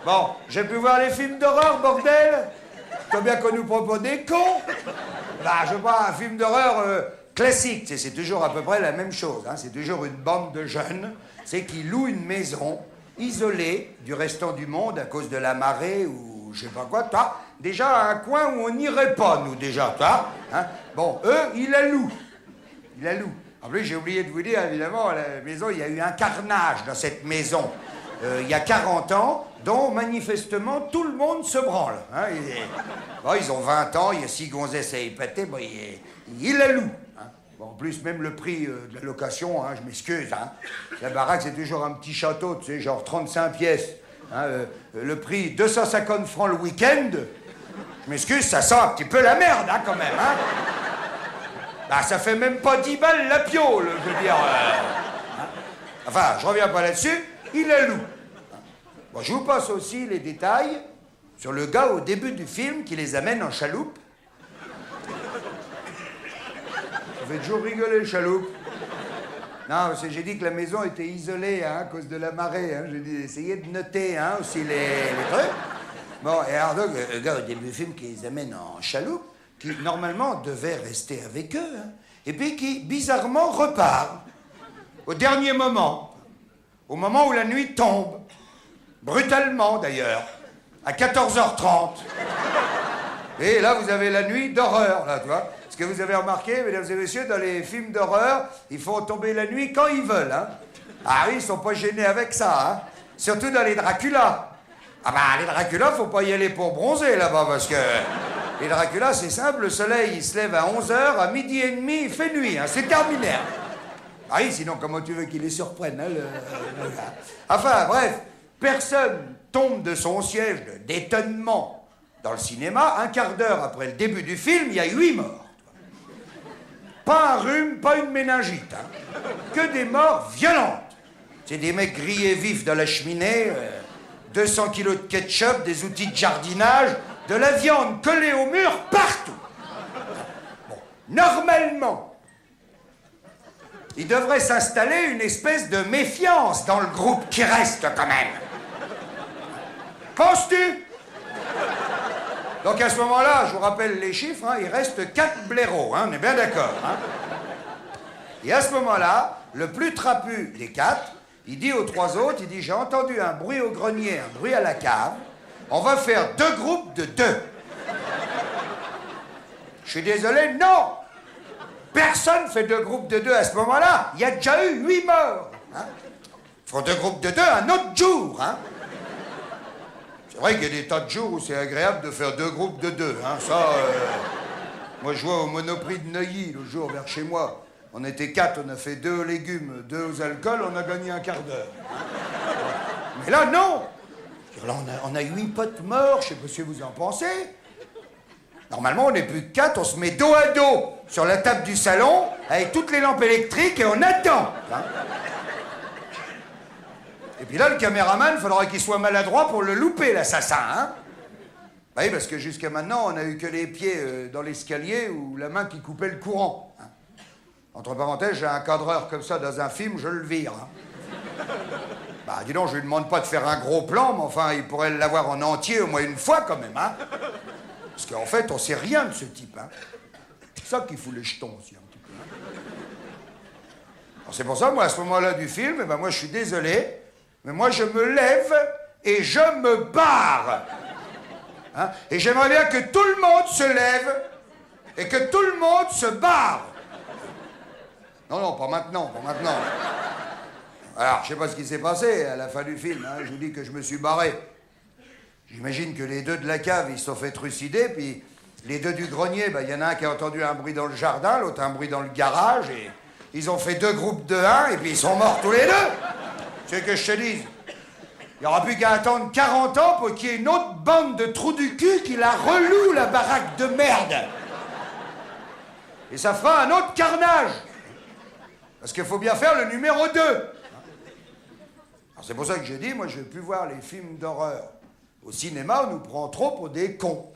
Bon, j'ai pu voir les films d'horreur, bordel. Combien qu'on nous propose des cons. Bah, je vois un film d'horreur classique. C'est toujours à peu près la même chose. Hein. C'est toujours une bande de jeunes qui louent une maison isolée du restant du monde à cause de la marée ou je sais pas quoi. Toi, déjà un coin où on n'irait pas, nous, déjà. Toi, hein. Bon, eux, ils la louent. Ils la louent. En plus, j'ai oublié de vous dire, évidemment, la maison, il y a eu un carnage dans cette maison. Il y a 40 ans, dont manifestement tout le monde se branle. Hein. Bon, ils ont 20 ans, il y a 6 gonzesses à épater, bon, ils la louent. Hein. Bon, en plus, même le prix de la location, hein, je m'excuse. Hein. La baraque, c'est toujours un petit château, tu sais, genre 35 pièces. Hein, le prix, 250 francs le week-end. Je m'excuse, ça sent un petit peu la merde, hein, quand même. Hein. Bah, ça fait même pas 10 balles la piole, je veux dire. Hein. Enfin, je reviens pas là-dessus, il la loue. Bon, je vous passe aussi les détails sur le gars au début du film qui les amène en chaloupe. Ça fait toujours rigoler, le chaloupe. Non, parce que j'ai dit que la maison était isolée hein, à cause de la marée. Hein. J'ai dit essayez de noter hein, aussi les trucs. Bon, et alors donc, le gars au début du film qui les amène en chaloupe, qui normalement devait rester avec eux, hein, et puis qui bizarrement repart au dernier moment, au moment où la nuit tombe. Brutalement, d'ailleurs, à 14h30. Et là, vous avez la nuit d'horreur, là, tu vois. Ce que vous avez remarqué, mesdames et messieurs, dans les films d'horreur, ils font tomber la nuit quand ils veulent, hein. Ah oui, ils sont pas gênés avec ça, hein. Surtout dans les Dracula. Ah bah, les Dracula, faut pas y aller pour bronzer, là-bas, parce que... Les Dracula, c'est simple, le soleil, il se lève à 11h, à 12h30, il fait nuit, hein. C'est terminé. Ah oui, sinon, comment tu veux qu'il les surprenne, hein, le gars. Enfin, bref... Personne tombe de son siège d'étonnement dans le cinéma. Un quart d'heure après le début du film, il y a 8 morts. Pas un rhume, pas une méningite. Hein. Que des morts violentes. C'est des mecs grillés vifs dans la cheminée, 200 kilos de ketchup, des outils de jardinage, de la viande collée au mur partout. Bon, normalement, il devrait s'installer une espèce de méfiance dans le groupe qui reste quand même. Penses-tu? Donc à ce moment-là, je vous rappelle les chiffres, hein, il reste 4 blaireaux, hein, on est bien d'accord. Hein. Et à ce moment-là, le plus trapu des 4, il dit aux 3 autres, il dit, j'ai entendu un bruit au grenier, un bruit à la cave, on va faire 2 groupes de 2. Je suis désolé, non! Personne fait 2 groupes de 2 à ce moment-là, il y a déjà eu 8 morts. Hein. Ils font 2 groupes de 2 un autre jour, hein. C'est vrai qu'il y a des tas de jours où c'est agréable de faire 2 groupes de 2. Hein. Ça, moi, je vois au Monoprix de Neuilly, le jour vers chez moi. On était 4, on a fait 2 aux légumes, 2 aux alcools, on a gagné un quart d'heure. Mais là, non. Là, on a 8 potes morts, je sais pas ce que vous en pensez. Normalement, on n'est plus que 4, on se met dos à dos sur la table du salon, avec toutes les lampes électriques, et on attend. Hein. Et puis là, le caméraman, il faudra qu'il soit maladroit pour le louper, l'assassin, hein? Bah oui, parce que jusqu'à maintenant, on n'a eu que les pieds dans l'escalier ou la main qui coupait le courant. Hein. Entre parenthèses, j'ai un cadreur comme ça dans un film, je le vire. Hein. Bah, dis donc, je lui demande pas de faire un gros plan, mais enfin, il pourrait l'avoir en entier au moins une fois, quand même, hein? Parce qu'en fait, on sait rien de ce type, hein? C'est ça qui fout les jetons, aussi, un petit peu. Hein. Alors, c'est pour ça, moi, à ce moment-là du film, eh ben, moi, je suis désolé, mais moi, je me lève et je me barre. Hein? Et j'aimerais bien que tout le monde se lève et que tout le monde se barre. Non, non, pas maintenant, pas maintenant. Alors, je sais pas ce qui s'est passé à la fin du film. Hein? Je vous dis que je me suis barré. J'imagine que les 2 de la cave, ils se sont fait trucider, puis les 2 du grenier, ben, y en a un qui a entendu un bruit dans le jardin, l'autre un bruit dans le garage, et ils ont fait 2 groupes de 1, et puis ils sont morts tous les 2. Tu veux que je te dise? Il n'y aura plus qu'à attendre 40 ans pour qu'il y ait une autre bande de trous du cul qui la reloue, la baraque de merde. Et ça fera un autre carnage. Parce qu'il faut bien faire le numéro 2. Alors c'est pour ça que j'ai dit, moi je ne veux plus voir les films d'horreur au cinéma, on nous prend trop pour des cons.